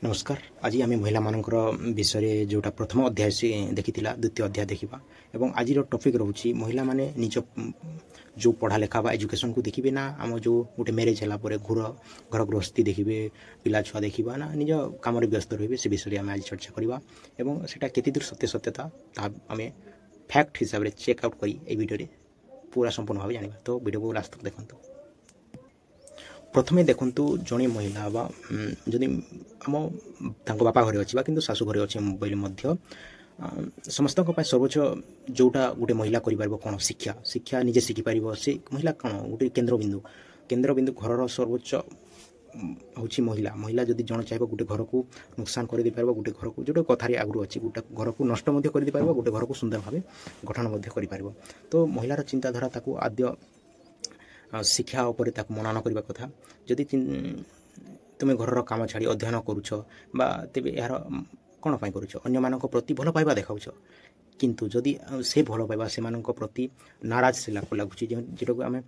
नमस्कार। आज आम महिला मान विषय जोटा प्रथम अध्याय से देखी द्वितीय अध्याय देखा और आज टॉपिक रोचे महिला माने निज जो पढ़ा लेखा बा एजुकेशन को देखिए ना आम जो गोटे मैरेज है घर गृहस्थी देखिए पिला छुआ देखा ना निज कम व्यस्त रही से विषय आम आज चर्चा करवा और सेटा केते दूर सत्य सत्यता आम फैक्ट हिसाब से चेकआउट कर भिडियो पूरा संपूर्ण भाव जाना। तो वीडियो को लास्ट तक देखो। प्रथमे देखंतु जड़े महिला बा जदि आम बापा घरे अच्छी कि शाशु घरे अच्छे बोले समस्त सर्वोच्च जोटा गोटे महिला कर कौन शिक्षा शिक्षा निजे शिखिपार से महिला कौन गोटे केन्द्रबिंदु घर सर्वोच्च हूँ महिला महिला जदि जन चाहिए गोटे घर को नुकसान कर दे पार गोटे घर को जो कथार आगु अच्छी गोटे घर को नष्ट कर पार गोटे घर को सुंदर भाव गठन कर। तो महिलार चिंताधारा ताकू आद्य शिक्षा उपर ताकू मनन करने कथा जदि तुम घर काम छाड़ी अध्ययन करुछ बा तेबे यार कौन पाई करुछ अन्य मानक प्रति भल पाइबा देखाउछ किंतु जदि से भल पाइबा से मानक प्रति नाराज से लगुच जोटा आम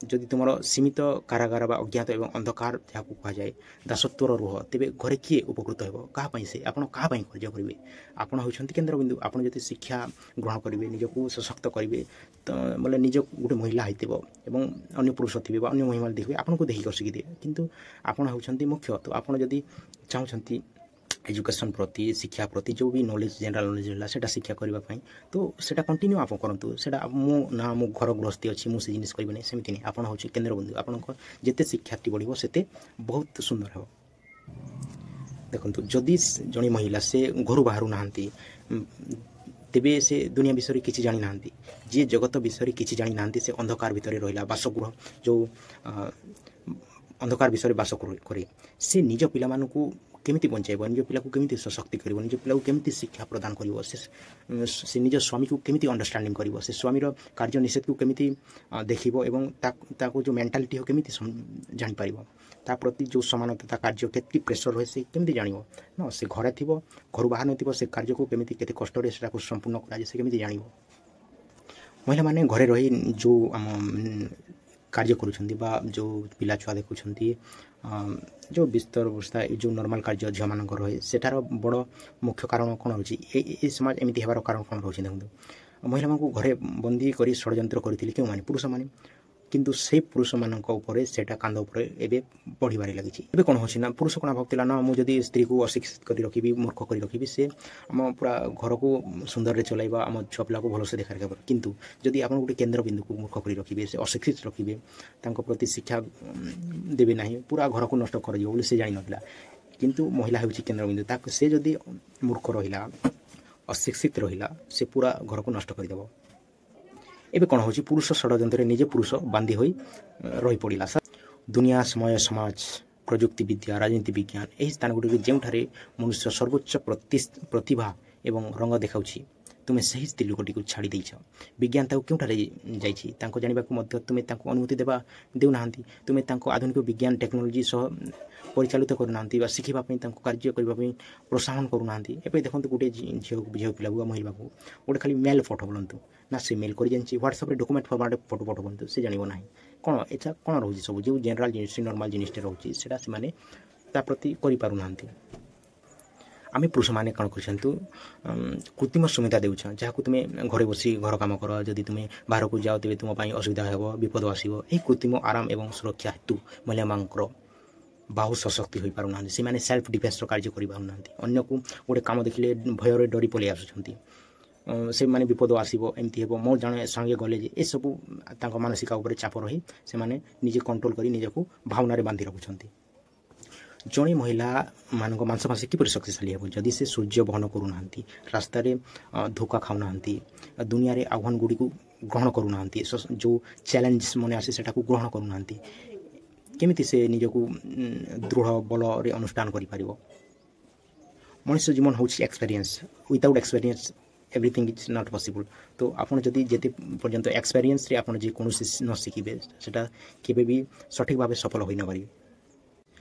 जदि तुम सीमित कारागार बा अज्ञात एवं अंधकार जहाँ कह जाए दासत्वर रुह तेबे घरे किए उपकृत हो क्या से आपड़ क्या कार्य करेंगे आपड़ होती केन्द्रबिंदु आपड़ जब शिक्षा ग्रहण करेंगे निजक सशक्त करेंगे तो बोले निज गोटे महिला होते अन्य पुरुष थे अन्य महिला देखिए आपको देखिए शिखिदे किंतु आपड़ होती मुख्य। तो आपड़ जदि चाहते एजुकेशन प्रति शिक्षा प्रति जो भी नॉलेज जनरल नॉलेज है सेटा शिक्षा करने तो सेटा कंटिन्यू आप करूँ सेटा ना मो घर गृहस्थी अच्छी मुझे जिन करेंगे सेमती नहीं आपड़ हूँ केन्द्रबिंदु आपन जिते शिक्षार्थी बढ़ो से बहुत सुंदर हो। देखो जदि जड़े महिला से घर बाहर ना तेबे से दुनिया विषय किसी जानी ना जी जगत विषय किसी जानी ना से अंधकार भितर रहा बासगृह जो अंधकार विषय बास करे से निज पिला केमिति बचाइब निज पिला केमिति सशक्ति कर निज पिला केमिति शिक्षा प्रदान कर से निज स्वामी को केमिति अंडरस्टैंडिंग कर से स्वामीर कार्य निषेध को केमिति देखिबो एवं ताको जो मेंटालिटी हो केमिति जानि पारिबो ता प्रति जो समानता कार्य केति प्रेशर रहे से केमिति जानिबो न से घरे थिबो घर बाहर नथिबो से कार्य को केमिति केते कष्ट रे सेटा को संपूर्ण करा जे से केमिति जानिबो। महिला माने घरे रही जो आम कार्य करुछंती बा जो पिला छुआ देखुछंती जो बिस्तर अवस्था जो नॉर्मल कार्य झील मान रहे सेठार बड़ मुख्य कारण कौन रोचे समाज एमती होबार कारण कौन रोचे देखो महिला को घरे बंदी कर षड्यंत्र करते क्यों माने पुरुष माने किंतु से पुरुष मान सेटा कांद उपर एबे बढ़िबारे लगी एबे कौन होछि ना पुरुष कौन भावला ना मुझे स्त्री को अशिक्षित कर रखी मूर्ख कर रखी से आम पूरा घर को सुंदर चलाइबा आम छुआ पिला को भल से देखा रखा किंतु जदि आप गोटे केन्द्रबिंदु को मूर्ख कर रखिए से अशिक्षित रखिए प्रति शिक्षा देवे ना पूरा घर को नष्ट कर से जान ना किंतु महिला हूँ केन्द्रबिंदु से जदि मूर्ख रहा अशिक्षित रहा से पूरा घर को नष्ट करदेव। एबे कौन होची पुरुष षड्यंत्र निजे पुरुष बांधी होई रही पड़ा दुनिया समय समाज प्रजुक्ति विद्या राजनीति विज्ञान यही स्थान गुड़ी जो मनुष्य सर्वोच्च प्रतिभा एवं रंग देखाउछि तुमे सही स्त्री लोकटी को छाड़ी देछ विज्ञान क्योंठारे जाइछि जानिबा तुमे अनुमति देवा देउना तुमे आधुनिक विज्ञान टेक्नोलोजी सह परिचालित करूना शिखापी कार्य करने प्रोत्साहन करूना एवं देखो गोटे झील पिला महिला को गोटे खाली मेल फोटो बोलतु ना से मेल कर व्हाट्सएप डॉक्यूमेंट फॉर्मेट फोटो पठाऊँ से जानव ना कौन एटा कौन रोचे सब जो जनरल जिनिस नॉर्मल जिनिस रोचे से प्रति करें आम पुरुष मैंने कौन कर कृत्रिम सुविधा देउछ जहाँ तुम्हें घरे बसी घर काम कर जदि तुम्हें बाहर को जाओ तेज तुम असुविधा हो विपद आसो यही कृत्रिम आराम एवं सुरक्षा हेतु महिला मानकर बाहु सशक्ति हो पार ना से सेल्फ डिफेन्स कार्य करना अन्य को गोटे कम देखिले भयर डरी पलि आसुँच से माने विपद आसो एमती हे मो जड़े संगे गले ये सब मानसिक चाप रही से निजे कंट्रोल कर निजक भावना बांधि रखुंट जड़े महिला मान मांसपेशी किपर शक्तिशाली हो जदि से सूर्य बहन करूना रास्त धोखा खाऊना दुनिया रे आह्वान गुड़ी को ग्रहण करूना जो चैलेंज मन आसे सेटा ग्रहण करूना केमिति से निजक दृढ़ बल रे अनुष्ठान कर मनुष्य जीवन हूँ experience without experience everything is not possible. तो आपड़ जदि जिते पर्यंत एक्सपीरियंस रे आपड़ जेकोसी न शिखे सेटा केबे भी सठिक भाव सफल हो न पारे।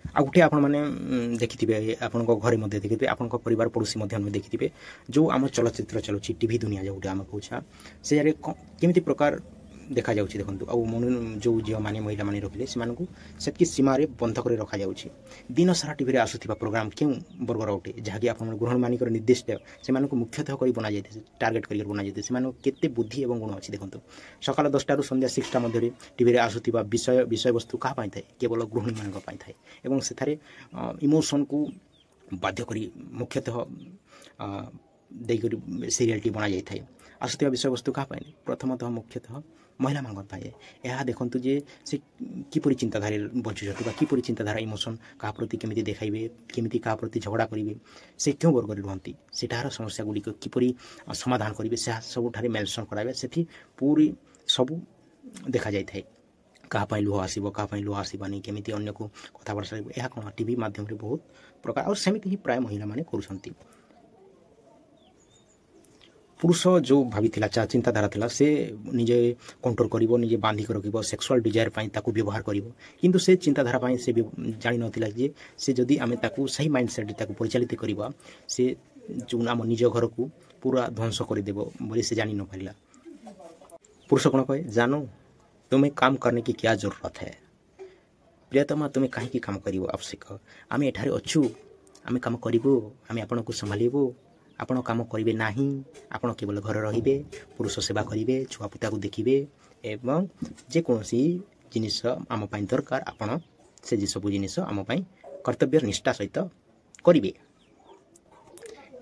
आ गोटे आपण मैंने देखिथे आपण घरे मध्य देखिथे आपण परिवार पड़ोसी मध्य देखिथे जो आम चलचित्र चलुची टीवी दुनिया जो गोटे आम कहूँ से केमिति प्रकार ଦେଖାଯାଉଛି ଦେଖନ୍ତୁ ଆଉ ଯେଉଁ ଝିଅମାନେ ମହିଳାମାନେ ରହିଲେ ସେମାନଙ୍କୁ ସେତିକି ସୀମାରେ ବନ୍ଧ କରି ରଖାଯାଉଛି। ଦିନ ସାରା ଟିଭିରେ ଆସୁଥିବା ପ୍ରୋଗ୍ରାମ କେଉଁ ବର୍ଗର ଅଟେ ଯାହାକି ଆପଣଙ୍କ ଗୃହିଣୀମାନଙ୍କର ନିର୍ଦ୍ଦିଷ୍ଟ ସେମାନଙ୍କୁ ମୁଖ୍ୟତଃ କରି ବନାଯାଇଥାଏ, ଟାର୍ଗେଟ୍ କରି ବନାଯାଇଥାଏ। ସେମାନଙ୍କୁ କେତେ ବୁଦ୍ଧି ଏବଂ ଗୁଣ ଅଛି ଦେଖନ୍ତୁ। ସକାଳ 10ଟାରୁ ସନ୍ଧ୍ୟା 6ଟା ମଧ୍ୟରେ ଟିଭିରେ ଆସୁଥିବା ବିଷୟବସ୍ତୁ କାହା ପାଇଁ ଥାଏ? କେବଳ ଗୃହିଣୀମାନଙ୍କ ପାଇଁ ଥାଏ ଏବଂ ସେଠାରେ ଇମୋସନକୁ ବାଧ୍ୟ କରି ମୁଖ୍ୟତଃ ଦେଇକରି ସିରିଏଲଟି ବନାଯାଇଥାଏ। ଆସୁଥିବା ବିଷୟବସ୍ତୁ କାହା ପାଇଁ? ପ୍ରଥମତଃ ମୁଖ୍ୟତଃ ମହିଳାମାନଙ୍କ ପାଇଁ। ଏହା ଦେଖନ୍ତୁ ଯେ ସେ କିପରି ଚିନ୍ତାଧାରାରେ ବଞ୍ଚୁଛନ୍ତି ବା କିପରି ଚିନ୍ତାଧାରା ଇମୋସନ୍ କାହା ପ୍ରତି କେମିତି ଦେଖାଇବେ, କେମିତି କାହା ପ୍ରତି ଝଗଡ଼ା କରିବେ, ସେ କେଉଁ ବର୍ଗରେ ରୁହନ୍ତି, ସେଠାର ସମସ୍ୟାଗୁଡ଼ିକ କିପରି ସମାଧାନ କରିବେ, ସେ ସବୁଠାରେ ମେନସନ୍ କରାଇବେ। ସେଠି ପୁରୀ ସବୁ ଦେଖାଯାଇଥାଏ। କାହା ପାଇଁ ଲୁହ ଆସିବ, କାହା ପାଇଁ ଲୁହ ଆସିବାନି, କେମିତି ଅନ୍ୟକୁ କଥାବାର୍ତ୍ତା କରିବ, ଏହା କ'ଣ ଟିଭି ମାଧ୍ୟମରେ ବହୁତ ପ୍ରକାର ଆଉ ସେମିତି ହିଁ ପ୍ରାୟ ମହିଳାମାନେ କରୁଛନ୍ତି। ପୁରୁଷ ଯେଉଁ ଭାବିଥିଲା ଚିନ୍ତାଧାରା ଥିଲା ସେ ନିଜେ କଣ୍ଟ୍ରୋଲ କରିବ, ନିଜେ ବାନ୍ଧିକି ରଖିବ, ସେକ୍ସୁଆଲ୍ ଡିଜାୟାର ପାଇଁ ତାକୁ ବ୍ୟବହାର କରିବ। କିନ୍ତୁ ସେ ଚିନ୍ତାଧାରା ପାଇଁ ସେ ଜାଣିନଥିଲା ଯେ ସେ ଯଦି ଆମେ ତାକୁ ସେହି ମାଇଣ୍ଡସେଟ୍ରେ ତାକୁ ପରିଚାଳିତ କରିବା ସେ ଯେଉଁ ଆମ ନିଜ ଘରକୁ ପୁରା ଧ୍ୱଂସ କରିଦେବ ବୋଲି ସେ ଜାଣି ନପାରିଲା। ପୁରୁଷ କ'ଣ କହେ? ଜାନୁ ତୁମେ କାମ करने की क्या जरूरत है? ପ୍ରିୟତମା ତୁମେ କାହିଁକି କାମ କରିବ ଆବଶ୍ୟକ? ଆମେ ଏଠାରେ ଅଛୁ, ଆମେ କାମ କରିବୁ, ଆମେ ଆପଣଙ୍କୁ ସମ୍ଭାଳିବୁ, ଆପଣ କାମ କରିବେ ନାହିଁ, ଆପଣ କେବଳ ଘରେ ରହିବେ, ପୁରୁଷ ସେବା କରିବେ, ଛୁଆପୁତାକୁ ଦେଖିବେ ଏବଂ ଯେକୌଣସି ଜିନିଷ ଆମ ପାଇଁ ଦରକାର ଆପଣ ସେ ସବୁ ଜିନିଷ ଆମ ପାଇଁ କର୍ତ୍ତବ୍ୟ ନିଷ୍ଠା ସହିତ କରିବେ।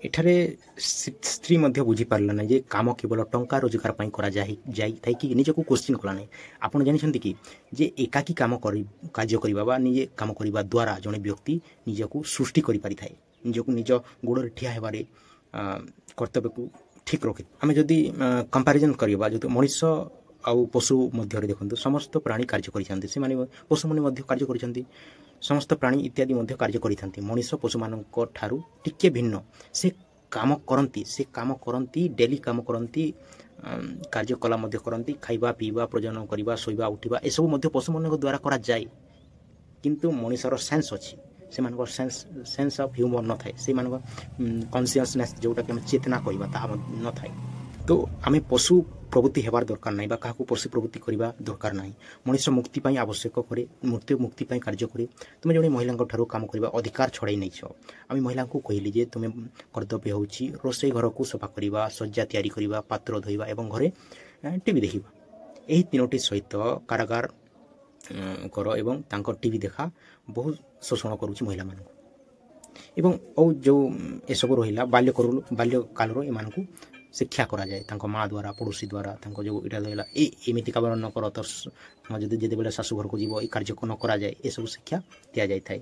ଏଠାରେ ସ୍ତ୍ରୀ ମଧ୍ୟ ବୁଝିପାରିଲା ନାହିଁ ଯେ କାମ କେବଳ ଟଙ୍କା ରୋଜଗାର ପାଇଁ କରାଯାଇଥାଏ କି ନିଜକୁ କୋଶ୍ଚିନ୍ କଲା ନାହିଁ। ଆପଣ ଜାଣିଛନ୍ତି କି ଯେ ଏକାକୀ କାର୍ଯ୍ୟ କରିବା ବା ନିଜେ କାମ କରିବା ଦ୍ୱାରା ଜଣେ ବ୍ୟକ୍ତି ନିଜକୁ ସୃଷ୍ଟି କରିପାରିଥାଏ, ନିଜକୁ ନିଜ ଗୋଡ଼ରେ ଠିଆ ହେବାରେ କର୍ତ୍ତବ୍ୟକୁ ଠିକ୍ ରଖି। ଆମେ ଯଦି କମ୍ପାରିଜନ୍ କରିବା, ଯଦି ମଣିଷ ଆଉ ପଶୁ ମଧ୍ୟରେ ଦେଖନ୍ତୁ ସମସ୍ତ ପ୍ରାଣୀ କାର୍ଯ୍ୟ କରିଥାନ୍ତି, ସେମାନେ ପଶୁମାନେ ମଧ୍ୟ କାର୍ଯ୍ୟ କରିଛନ୍ତି, ସମସ୍ତ ପ୍ରାଣୀ ଇତ୍ୟାଦି ମଧ୍ୟ କାର୍ଯ୍ୟ କରିଥାନ୍ତି। ମଣିଷ ପଶୁମାନଙ୍କ ଠାରୁ ଟିକେ ଭିନ୍ନ। ସେ କାମ କରନ୍ତି ଡେଲି କାମ କରନ୍ତି, କାର୍ଯ୍ୟକଳାପ ମଧ୍ୟ କରନ୍ତି, ଖାଇବା ପିଇବା, ପ୍ରଜନନ କରିବା, ଶୋଇବା, ଉଠିବା ଏସବୁ ମଧ୍ୟ ପଶୁମାନଙ୍କ ଦ୍ୱାରା କରାଯାଏ। କିନ୍ତୁ ମଣିଷର ସେନ୍ସ ଅଛି, ସେମାନଙ୍କର ସେନ୍ସ ଅଫ୍ ହ୍ୟୁମର ନଥାଏ, ସେମାନଙ୍କ କନସିୟସନେସ୍ ଯେଉଁଟାକି ଆମେ ଚେତନା କହିବା ତାହା ନଥାଏ। ତ ଆମେ ପଶୁ ପ୍ରବୃତ୍ତି ହେବାର ଦରକାର ନାହିଁ ବା କାହାକୁ ପଶୁ ପ୍ରବୃତ୍ତି କରିବା ଦରକାର ନାହିଁ। ମଣିଷ ମୁକ୍ତି ପାଇଁ ଆବଶ୍ୟକ କରେ, ମୁକ୍ତି ପାଇଁ କାର୍ଯ୍ୟ କରେ। ତୁମେ ଜଣେ ମହିଳାଙ୍କ ଠାରୁ କାମ କରିବା ଅଧିକାର ଛଡ଼ାଇ ନେଇଛ। ଆମେ ମହିଳାଙ୍କୁ କହିଲି ଯେ ତୁମେ କର୍ତ୍ତବ୍ୟ ହେଉଛି ରୋଷେଇ ଘରକୁ ସଫା କରିବା, ଶଯ୍ୟା ତିଆରି କରିବା, ପାତ୍ର ଧୋଇବା ଏବଂ ଘରେ ଟିଭି ଦେଖିବା। ଏହି ତିନୋଟି ସହିତ କାରାଗାର କର ଏବଂ ତାଙ୍କ ଟିଭି ଦେଖା ବହୁତ ଶୋଷଣ କରୁଛି ମହିଳାମାନଙ୍କୁ। ଏବଂ ଆଉ ଯେଉଁ ଏସବୁ ରହିଲା ବାଲ୍ୟକାଳରୁ ଏମାନଙ୍କୁ ଶିକ୍ଷା କରାଯାଏ ତାଙ୍କ ମା ଦ୍ୱାରା, ପଡ଼ୋଶୀ ଦ୍ୱାରା, ତାଙ୍କ ଯେଉଁ ଏଇଟା ରହିଲା ଏମିତି କାମ ନ କର, ତ ଯେତେବେଳେ ଶାଶୁ ଘରକୁ ଯିବ ଏଇ କାର୍ଯ୍ୟ ନ କରାଯାଏ, ଏସବୁ ଶିକ୍ଷା ଦିଆଯାଇଥାଏ।